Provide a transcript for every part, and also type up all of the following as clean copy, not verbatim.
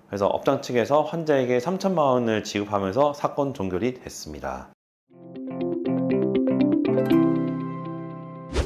그래서 업장 측에서 환자에게 3천만 원을 지급하면서 사건 종결이 됐습니다.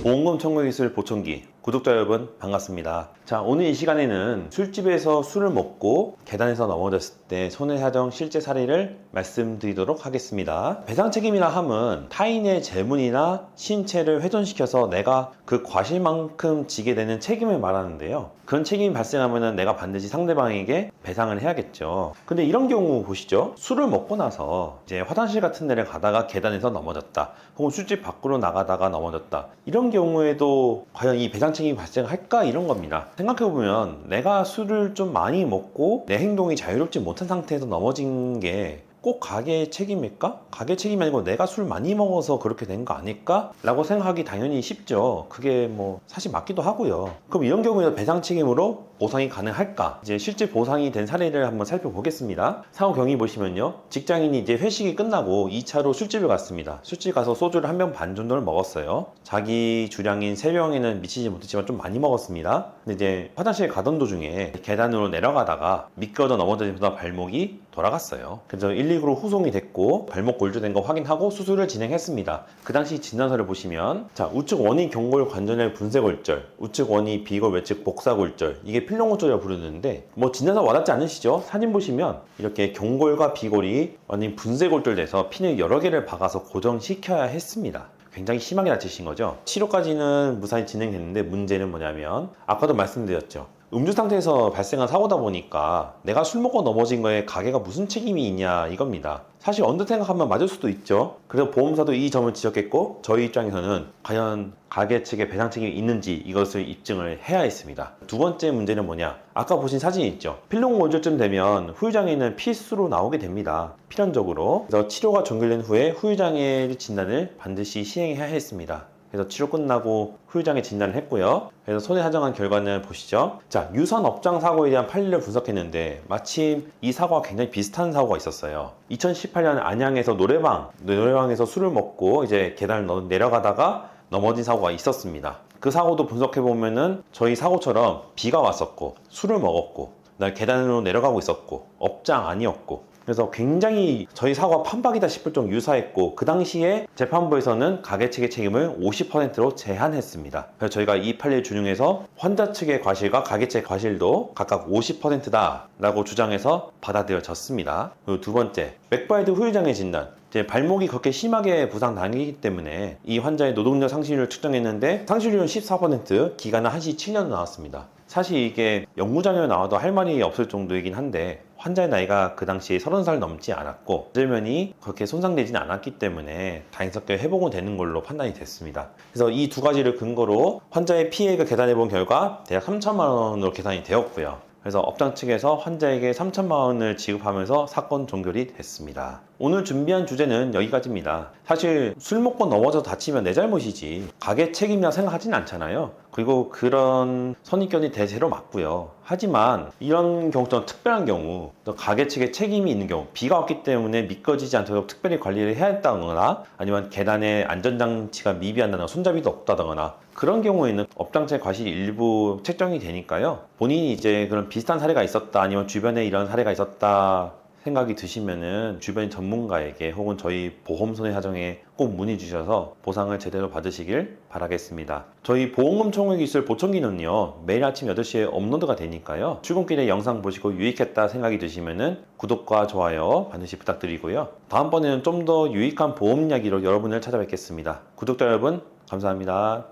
보험금 청구 기술 보청기 구독자 여러분 반갑습니다. 자, 오늘 이 시간에는 술집에서 술을 먹고 계단에서 넘어졌을 때 손해사정 실제 사례를 말씀드리도록 하겠습니다. 배상 책임이라 함은 타인의 재물이나 신체를 훼손시켜서 내가 그 과실만큼 지게 되는 책임을 말하는데요. 그런 책임이 발생하면 내가 반드시 상대방에게 배상을 해야겠죠. 근데 이런 경우 보시죠. 술을 먹고 나서 이제 화장실 같은 데를 가다가 계단에서 넘어졌다, 혹은 술집 밖으로 나가다가 넘어졌다, 이런 경우에도 과연 이 배상 책임이 발생할까, 이런 겁니다. 생각해보면 내가 술을 좀 많이 먹고 내 행동이 자유롭지 못한 상태에서 넘어진 게 꼭 가게의 책임일까? 가게 책임이 아니고 내가 술 많이 먹어서 그렇게 된 거 아닐까? 라고 생각하기 당연히 쉽죠. 그게 뭐 사실 맞기도 하고요. 그럼 이런 경우에도 배상 책임으로 보상이 가능할까? 이제 실제 보상이 된 사례를 한번 살펴보겠습니다. 상호 경위 보시면요, 직장인이 이제 회식이 끝나고 2차로 술집을 갔습니다. 술집 가서 소주를 한 병 반 정도를 먹었어요. 자기 주량인 3병에는 미치지 못했지만 좀 많이 먹었습니다. 근데 이제 화장실 가던 도중에 계단으로 내려가다가 미끄러져 넘어져서 발목이 돌아갔어요. 그래서 119로 후송이 됐고 발목 골절된 거 확인하고 수술을 진행했습니다. 그 당시 진단서를 보시면, 자, 우측 원위 경골 관절염 분쇄 골절, 우측 원위 비골 외측 복사 골절, 이게 필름 골절이라고 부르는데, 뭐 진단서 와닿지 않으시죠? 사진 보시면 이렇게 경골과 비골이 완전히 분쇄 골절돼서 핀을 여러 개를 박아서 고정시켜야 했습니다. 굉장히 심하게 다치신 거죠. 치료까지는 무사히 진행됐는데 문제는 뭐냐면, 아까도 말씀드렸죠. 음주 상태에서 발생한 사고다 보니까 내가 술 먹고 넘어진 거에 가게가 무슨 책임이 있냐, 이겁니다. 사실 언뜻 생각하면 맞을 수도 있죠. 그래서 보험사도 이 점을 지적했고, 저희 입장에서는 과연 가게 측에 배상 책임이 있는지 이것을 입증을 해야 했습니다. 두 번째 문제는 뭐냐, 아까 보신 사진이 있죠. 필름 골절쯤 되면 후유장애는 필수로 나오게 됩니다. 필연적으로. 그래서 치료가 종결된 후에 후유장애 진단을 반드시 시행해야 했습니다. 그래서 치료 끝나고 후유장애 진단을 했고요. 그래서 손해사정한 결과는 보시죠. 자, 유선 업장 사고에 대한 판례를 분석했는데 마침 이 사고와 굉장히 비슷한 사고가 있었어요. 2018년 안양에서 노래방에서 술을 먹고 이제 계단을 내려가다가 넘어진 사고가 있었습니다. 그 사고도 분석해보면은 저희 사고처럼 비가 왔었고 술을 먹었고 계단으로 내려가고 있었고 업장 아니었고, 그래서 굉장히 저희 사고가 판박이다 싶을 정도 유사했고, 그 당시에 재판부에서는 가게 측의 책임을 50%로 제한했습니다. 그래서 저희가 이 판례를 준용해서 환자 측의 과실과 가게 측의 과실도 각각 50%다 라고 주장해서 받아들여졌습니다. 그리고 두 번째, 맥바이드 후유장애 진단. 이제 발목이 그렇게 심하게 부상당했기 때문에 이 환자의 노동력 상실률을 측정했는데 상실률은 14%, 기간은 한시 7년 나왔습니다. 사실 이게 연구자료에 나와도 할 말이 없을 정도이긴 한데, 환자의 나이가 그 당시에 30살 넘지 않았고 안절면이 그렇게 손상되지는 않았기 때문에 다행스럽게 회복은 되는 걸로 판단이 됐습니다. 그래서 이 두 가지를 근거로 환자의 피해액을 계산해 본 결과 대략 3천만 원으로 계산이 되었고요. 그래서 업장 측에서 환자에게 3천만 원을 지급하면서 사건 종결이 됐습니다. 오늘 준비한 주제는 여기까지입니다. 사실 술 먹고 넘어져 다치면 내 잘못이지 가게 책임이라 생각하진 않잖아요. 그리고 그런 선입견이 대세로 맞고요. 하지만 이런 경우처럼 특별한 경우, 또 가게 측에 책임이 있는 경우, 비가 왔기 때문에 미끄러지지 않도록 특별히 관리를 해야 했다거나, 아니면 계단에 안전장치가 미비한다거나 손잡이도 없다거나, 그런 경우에는 업장 측 과실이 일부 책정이 되니까요. 본인이 이제 그런 비슷한 사례가 있었다, 아니면 주변에 이런 사례가 있었다 생각이 드시면은 주변 전문가에게 혹은 저희 보험손해사정에 꼭 문의 주셔서 보상을 제대로 받으시길 바라겠습니다. 저희 보험금 청구 기술 보청기는요, 매일 아침 8시에 업로드가 되니까요, 출근길에 영상 보시고 유익했다 생각이 드시면은 구독과 좋아요 반드시 부탁드리고요. 다음번에는 좀 더 유익한 보험 이야기로 여러분을 찾아뵙겠습니다. 구독자 여러분 감사합니다.